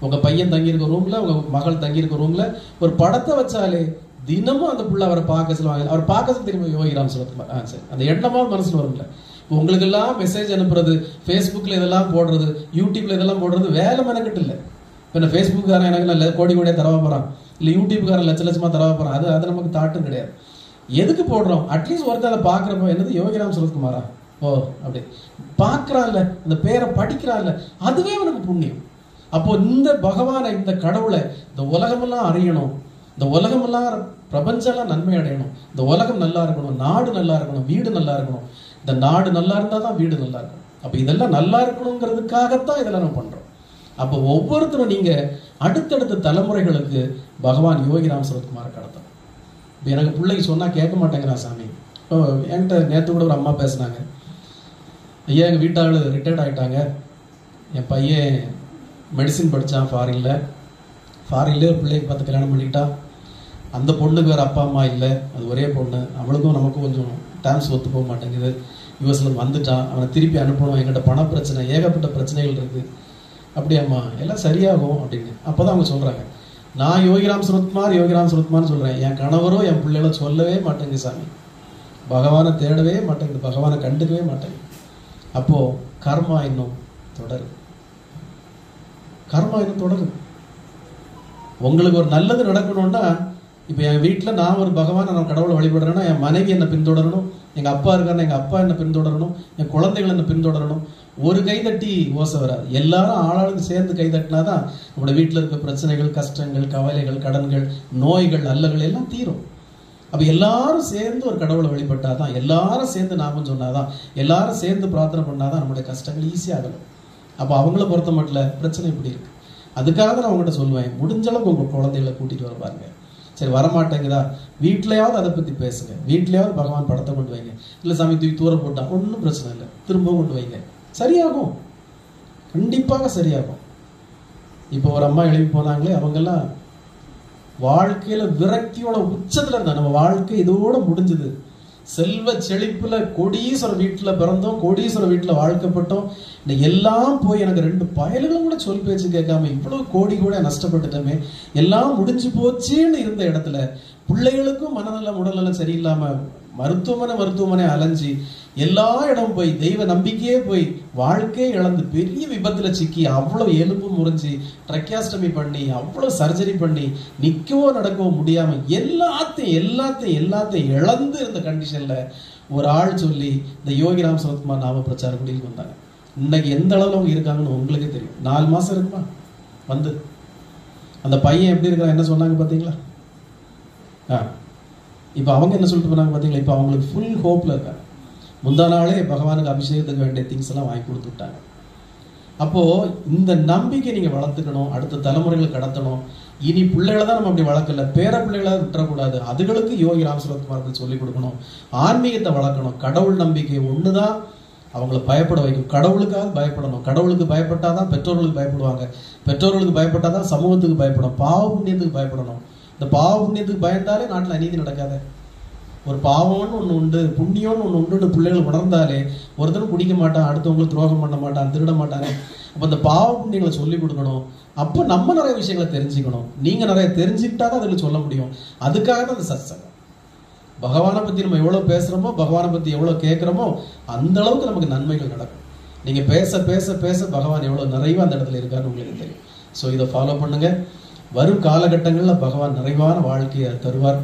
உங்க பையன் தங்கியிருக்க ரூம்ல, உங்க மகள் தங்கியிருக்க ரூம்ல ஒரு படத்தை வச்சாலே தினமும் அந்த புள்ள அவரை பார்க்க சொல்லுவாங்க. அவர் பார்க்க சொல்ல தெரியுமா யோகிராம் சரத்குமார், சரி, அந்த எண்ணமாவது மனசுல வரும்ல. உங்களுக்கு எல்லாம் மெசேஜ் அனுப்புறது, ஃபேஸ்புக்ல இதெல்லாம் போடுறது, யூடியூப்ல இதெல்லாம் போடுறது வேலை மெனக்கிட்டு இல்லை. இப்போ ஃபேஸ்புக்காரன் எனக்கு நல்ல கோடி கோடியா தரவா போறான், இல்லை யூடியூப்காரன் லட்ச லட்சமா தரவா போறான், அது நமக்கு தாட்டும் கிடையாது. எதுக்கு போடுறோம்? அட்லீஸ்ட் ஒருத்தர் அதை பார்க்குறப்போ என்னது யோகிராம் சரத்குமாரா, ஓ அப்படி பார்க்கறான்ல, அந்த பேரை படிக்கிறான்ல, அதுவே அவனுக்கு புண்ணியம். அப்போ இந்த பகவானை, இந்த கடவுளை இந்த உலகமெல்லாம் அறியணும், இந்த உலகமெல்லாம் பிரபஞ்சம்லாம் நன்மை அடையணும், இந்த உலகம் நல்லா இருக்கணும், நாடு நல்லா இருக்கணும், வீடு நல்லா இருக்கணும். இந்த நாடு நல்லா இருந்தால் தான் வீடு நல்லா இருக்கும். அப்போ இதெல்லாம் நல்லா இருக்கணுங்கிறதுக்காகத்தான் இதெல்லாம் நம்ம பண்றோம். அப்போ ஒவ்வொருத்தரும் நீங்க அடுத்தடுத்த தலைமுறைகளுக்கு பகவான் யோகிராம் சரத்குமாரை கடத்தணும். இப்போ எனக்கு பிள்ளைக்கு சொன்னா கேட்க மாட்டேங்கிறான் சாமி. இப்போ என்கிட்ட நேற்று கூட ஒரு அம்மா பேசினாங்க, ஐயா எங்கள் வீட்டாள் ரிட்டையர்ட் ஆகிட்டாங்க, என் பையன் மெடிசின் படித்தான் ஃபாரின்ல ஒரு பிள்ளைக்கு பார்த்து கல்யாணம் பண்ணிக்கிட்டான். அந்த பொண்ணுக்கு வேறு அப்பா அம்மா இல்லை, அது ஒரே பொண்ணு, அவளுக்கும் நமக்கும் கொஞ்சம் டான்ஸ் ஒத்து போக மாட்டேங்குது. யூஎஸ்ல வந்துட்டான், அவனை திருப்பி அனுப்பணும், எங்கிட்ட பண பிரச்சனை, ஏகப்பட்ட பிரச்சனைகள் இருக்குது. அப்படியாம்மா எல்லாம் சரியாகும் அப்படின்னு. அப்போதான் அவங்க சொல்கிறாங்க, நான் யோகிராம் சரத்குமார்னு சொல்கிறேன், என் கணவரோ என் பிள்ளைகளோ சொல்லவே மாட்டேங்குது சாமி, பகவானை தேடவே மாட்டேங்குது, பகவானை கண்டுக்கவே மாட்டேங்குது. அப்போ கர்மா இன்னும் தொடரும். உங்களுக்கு ஒரு நல்லது நடக்கணும்னா, இப்போ என் வீட்டில் நான் ஒரு பகவானை, நான் கடவுளை வழிபடுறேன்னா என் மனைவி என்னை பின்தொடரணும், எங்கள் அப்பா இருக்காருன்னா எங்கள் அப்பா என்னை பின்தொடரணும், என் குழந்தைகள் என்னை பின்தொடரணும். ஒரு கைதட்டி ஓசை வராது, எல்லாரும் ஆளாளுக்கு சேர்ந்து கைதட்டினாதான் நம்மளோட வீட்டில் இருக்க பிரச்சனைகள், கஷ்டங்கள், கவலைகள், கடன்கள், நோய்கள், அல்லல்கள் எல்லாம் தீரும். அப்போ எல்லாரும் சேர்ந்து ஒரு கடவுளை வழிபட்டாதான், எல்லாரும் சேர்ந்து நாமம் சொன்னாதான், எல்லாரும் சேர்ந்து பிரார்த்தனை பண்ணாதான் நம்மளுடைய கஷ்டங்கள் ஈஸியாகணும். அப்போ அவங்கள பொறுத்த மட்டும் பிரச்சனை இப்படி இருக்கு. அதுக்காக தான் நான் உங்கள்கிட்ட சொல்லுவேன், முடிஞ்ச அளவுக்கு உங்கள் குழந்தைகளை கூட்டிட்டு வர பாருங்க. சரி வரமாட்டேங்குதா, வீட்லையாவது அதை பற்றி பேசுங்க, வீட்லையாவது பகவான் படத்தை கொண்டு வைங்க. இல்லை சாமி தூக்கி தூர போட்டா ஒன்றும் பிரச்சனை இல்லை, திரும்பவும் கொண்டு வைங்க, சரியாகும், கண்டிப்பாக சரியாகும். இப்போ ஒரு அம்மா எழுப்பி போனாங்களே, அவங்கெல்லாம் வாழ்க்கையில விரக்தியோட உச்சத்துல இருந்தா, நம்ம வாழ்க்கை இதோட முடிஞ்சது, செல்வ செழிப்புல கோடீஸ்வர வீட்டுல பிறந்தோம், கோடீஸ்வர வீட்டுல வாழ்க்கப்பட்டோம், எல்லாம் போய் எனக்கு 2 பயல்களும் கூட சொல் பேச்சு கேட்காம இவ்வளவு கோடி கூட நஷ்டப்பட்டுட்டோமே, எல்லாம் முடிஞ்சு போச்சுன்னு இருந்த இடத்துல பிள்ளைகளுக்கும் மனநலம் உடல்நலம் சரியில்லாம மருத்துவமனை அலைஞ்சி எல்லா இடமும் போய் தெய்வ நம்பிக்கையே போய் வாழ்க்கையை இழந்து பெரிய விபத்துல சிக்கி அவ்வளவு எலும்பு முறிஞ்சி ட்ரக்கியாஸ்டமி பண்ணி அவ்வளவு சர்ஜரி பண்ணி நிற்கவோ நடக்கவோ முடியாம எல்லாத்தையும் இழந்து இருந்த கண்டிஷன்ல ஒரு ஆள் சொல்லி இந்த யோகிராம் சரத்குமார் நாம பிரச்சார குடியில் வந்தாங்க. இன்னைக்கு எந்த அளவுல அவங்க இருக்காங்கன்னு உங்களுக்கே தெரியும். 4 மாசம் இருக்குமா வந்து அந்த பையன் எப்படி இருக்கிறான், என்ன சொன்னாங்க பாத்தீங்களா? இப்போ அவங்க என்ன சொல்லிட்டு போனாங்க பாத்தீங்களா? இப்போ அவங்களுக்கு ஃபுல் ஹோப்ல இருக்காங்க. முந்தா நாளே பகவானுக்கு அபிஷேகத்துக்கு வேண்டிய திங்ஸ் எல்லாம் வாங்கி கொடுத்து விட்டாங்க. அப்போ இந்த நம்பிக்கை நீங்க வளர்த்துக்கணும், அடுத்த தலைமுறைகளை கடத்தணும். இனி பிள்ளைகளை தான் நம்ம அப்படி வளர்க்கல, பேர பிள்ளைகளை விட்டுறக்கூடாது. அதுகளுக்கு யோகிராம் சரத்குமார் சொல்லிக் கொடுக்கணும், ஆன்மீகத்தை வளர்க்கணும். கடவுள் நம்பிக்கை ஒண்ணுதான் அவங்கள பயப்பட வைக்கும். கடவுளுக்காக பயப்படணும். கடவுளுக்கு பயப்பட்டாதான் பெற்றோர்களுக்கு பயப்படுவாங்க, பெற்றோர்களுக்கு பயப்பட்டாதான் சமூகத்துக்கு பயப்படும், பாவ புண்ணியத்துக்கு பயப்படணும். இந்த பாவ புண்ணியத்துக்கு பயந்தாலே நாட்டில் அநீதி நடக்காது. ஒரு பாவம்னு ஒன்று உண்டு, புண்ணியம்னு ஒன்று உண்டு பிள்ளைகள் உணர்ந்தாலே ஒருத்தரும் குடிக்க மாட்டான், அடுத்தவங்களுக்கு துரோகம் பண்ண மாட்டான், திருட மாட்டானே. அப்போ இந்த பாவ புண்ணியங்களை சொல்லிக் கொடுக்கணும். அப்போ நம்ம நிறைய விஷயங்களை தெரிஞ்சுக்கணும். நீங்க நிறைய தெரிஞ்சுக்கிட்டாதான் அதில் சொல்ல முடியும். அதுக்காக தான் அந்த சத்சங்கம். பகவானை பத்தி நம்ம எவ்வளவு பேசுறோமோ, பகவானை பத்தி எவ்வளவு கேட்கிறோமோ அந்த அளவுக்கு நமக்கு நன்மைகள் நடக்கும். நீங்க பேச பேச பேச பகவான் எவ்வளவு நிறைவா அந்த இடத்துல இருக்காருன்னு உங்களுக்கு தெரியும். ஸோ இதை ஃபாலோ பண்ணுங்க. வரும் காலகட்டங்களில் பகவான் நிறைவான வாழ்க்கையை தருவார்.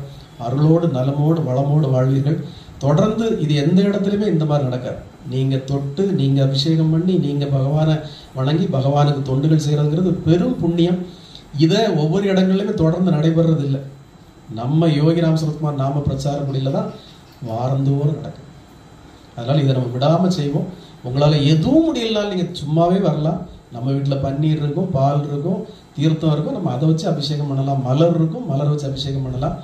அருளோடு நலமோடு வளமோடு வாழ்வீர்கள். தொடர்ந்து இது எந்த இடத்துலையுமே இந்த மாதிரி நடக்காது. நீங்க தொட்டு, நீங்க அபிஷேகம் பண்ணி, நீங்க பகவானை வணங்கி பகவானுக்கு தொண்டுகள் செய்யறதுங்கிறது பெரும் புண்ணியம். இதை ஒவ்வொரு இடங்கள்லையுமே தொடர்ந்து நடைபெறது இல்லை. நம்ம யோகிராம் சரத்குமார் நாம பிரச்சார முடியல தான் வாரந்தோறும் நடக்கும். அதனால இதை நம்ம விடாம செய்வோம். உங்களால எதுவும் முடியலனாலும் நீங்க சும்மாவே வரலாம். நம்ம வீட்டில் பன்னீர் இருக்கும், பால் இருக்கும், தீர்த்தம் இருக்கும். நம்ம அதை வச்சு அபிஷேகம் பண்ணலாம். மலர் இருக்கும், மலர் வச்சு அபிஷேகம் பண்ணலாம்.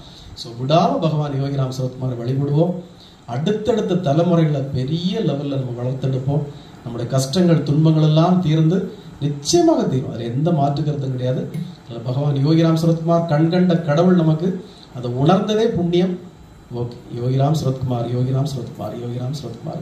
ஸோ விடாம பகவான் யோகிராம் சரத்குமாரை வழிபடுவோம். அடுத்தடுத்த தலைமுறைகளை பெரிய லெவலில் நம்ம வளர்த்தெடுப்போம். நம்முடைய கஷ்டங்கள் துன்பங்கள் எல்லாம் தீர்ந்து நிச்சயமாக தீரும். அதில் எந்த மாற்று கருத்தும் கிடையாது. பகவான் யோகிராம் சரத்குமார் கண்கண்ட கடவுள். நமக்கு அதை உணர்ந்ததே புண்ணியம். ஓகே, யோகிராம் சரத்குமார், யோகிராம் சரத்குமார், யோகிராம் சரத்குமார்.